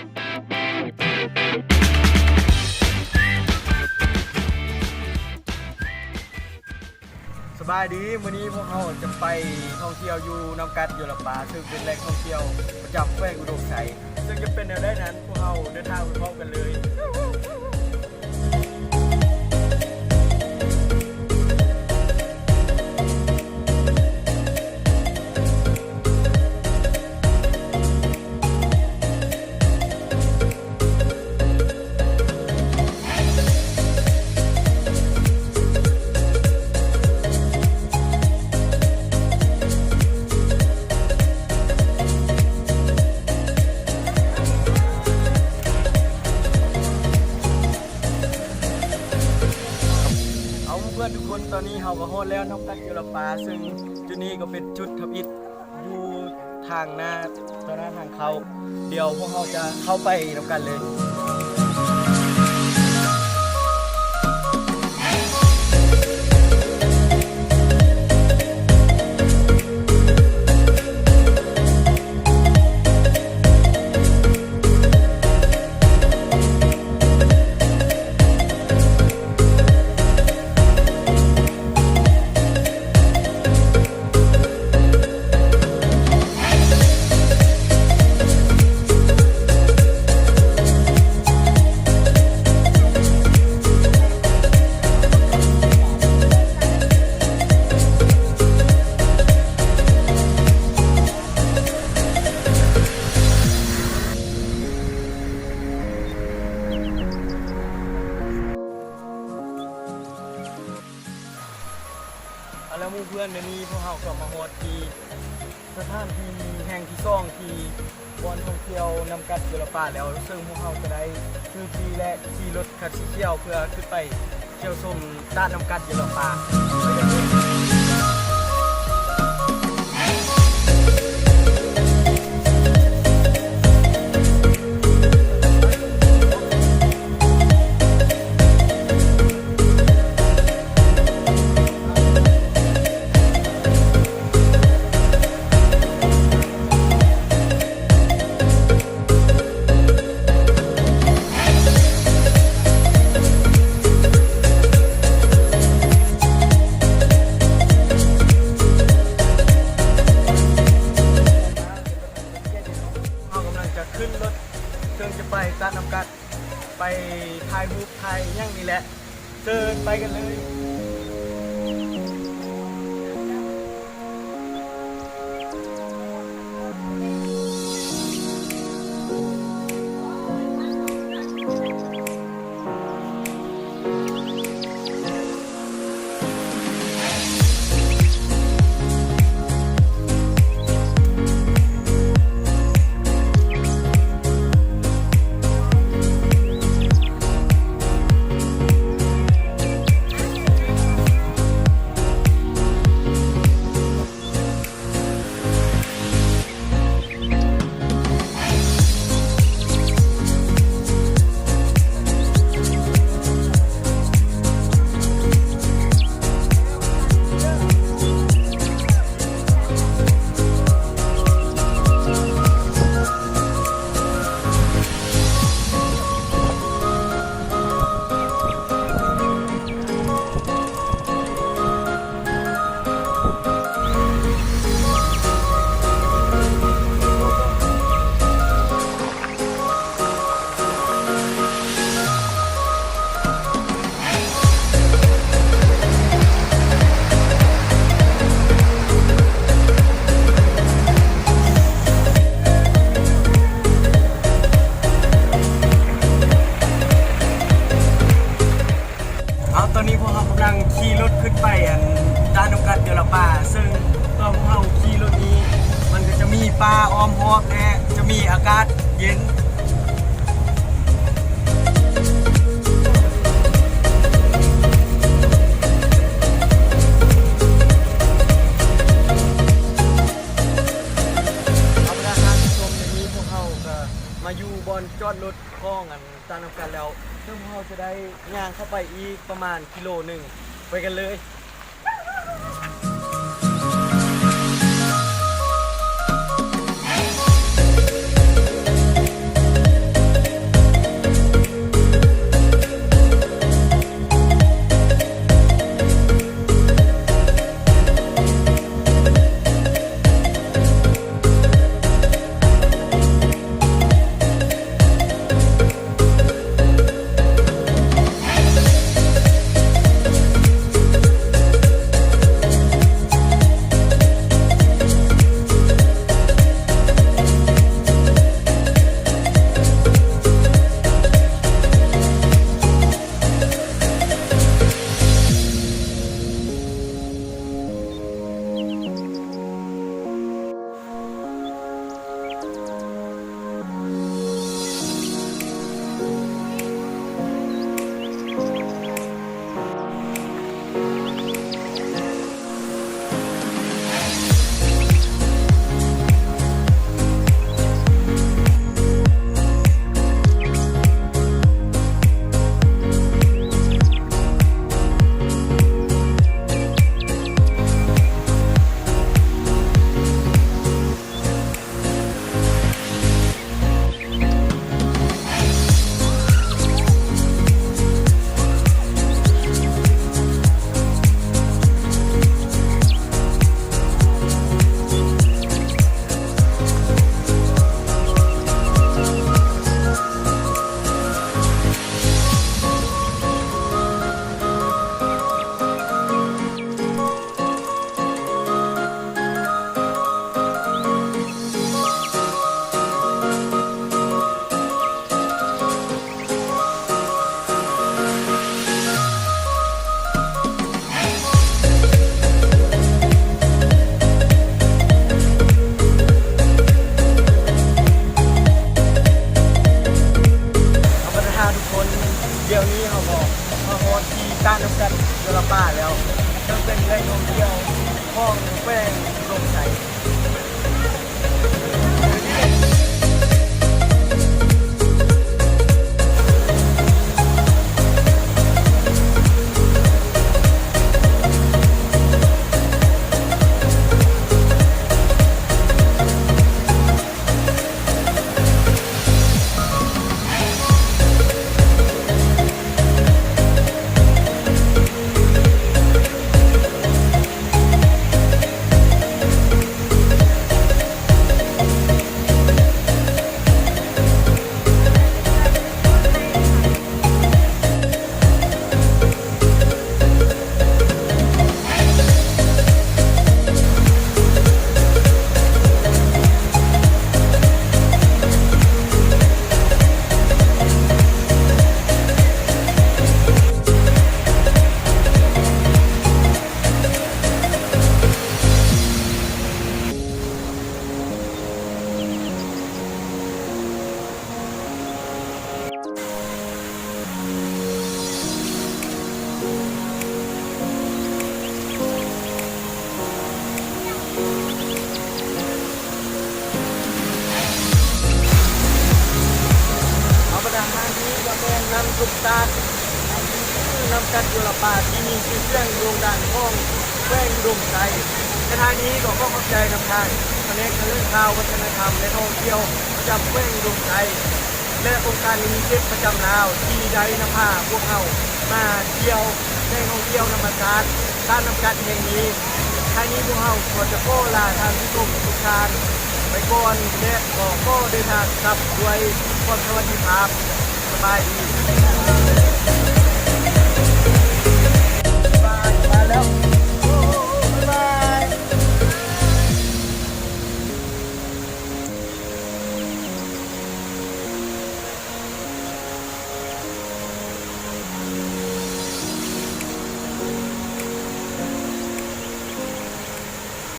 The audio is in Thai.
สบายดีวันนี้พวกเราจะไปท่องเที่ยวอยู่น้ำกัดอยู่ลำปางซึ่งเป็นแหล่งท่องเที่ยวประจำแขวงอุดมไซซึ่งจะเป็นแนวได้นั้นพวกเราเดินทางไปพร้อมกันเลยเพื่อนทุกคนตอนนี้เราก็ฮอดแล้วน้ำกัดอยู่ลำปางซึ่งจุดนี้ก็เป็นจุดทับอิฐอยู่ทางหน้าตอนหน้าทางเขาเดี๋ยวพวกเราจะเข้าไปน้ำกันเลยแล้วมู่เพื่อนในนี้พวกเราก็มาฮอดที่สถานที่แห่งที่ซ่องที่บอนท่องเที่ยวนำกัดอยู่ลำปางแล้วซึ่งพวกเราจะได้ซื้อฟรีและขี่รถคันสีเขียวเพื่อขึ้นไปเที่ยวชมด้านนำกัดอยู่ลำปางขึ้นรถเครื่องจะไปตัดน้ำกัดไปถ่ายรูปถ่ายอย่างนี้แหละเดินไปกันเลยตอนนี้พวกเรากำลังขี่รถขึ้นไปด้านนำกัดเดี๋ยวละป่าซึ่งตอนพวกเราขี่รถนี้มันก็จะมีป่าอ้อมหอบและจะมีอากาศเย็นเอาไปทางชมในนี้พวกเราก็มาอยู่บนจอดรถคล้องตามนำกันแล้วซึ่งพวกเราจะได้ย่างเข้าไปอีกประมาณกิโลหนึ่งไปกันเลย เ แขวงลงใจนำสุกตานำกันโยลปาที่มีชื่อเสียงโด่งดังของแขวงดงใจในทางนี้ก็ขอบใจนำทางแผนกเรื่องข่าววัฒนธรรมและท่องเที่ยวประจำแขวงดงใจและองค์การมินิเก็ตประจำลาวที่ได้นำพาพวกเขามาเที่ยวในท่องเที่ยวธรรมชาติด้านนำกันแห่งนี้ทางนี้พวกเขาขอจะโก้ลาทางผู้ชมทุกท่านไปก่อนและก็เดินทางกลับด้วยความสวัสดิภาพสบายดี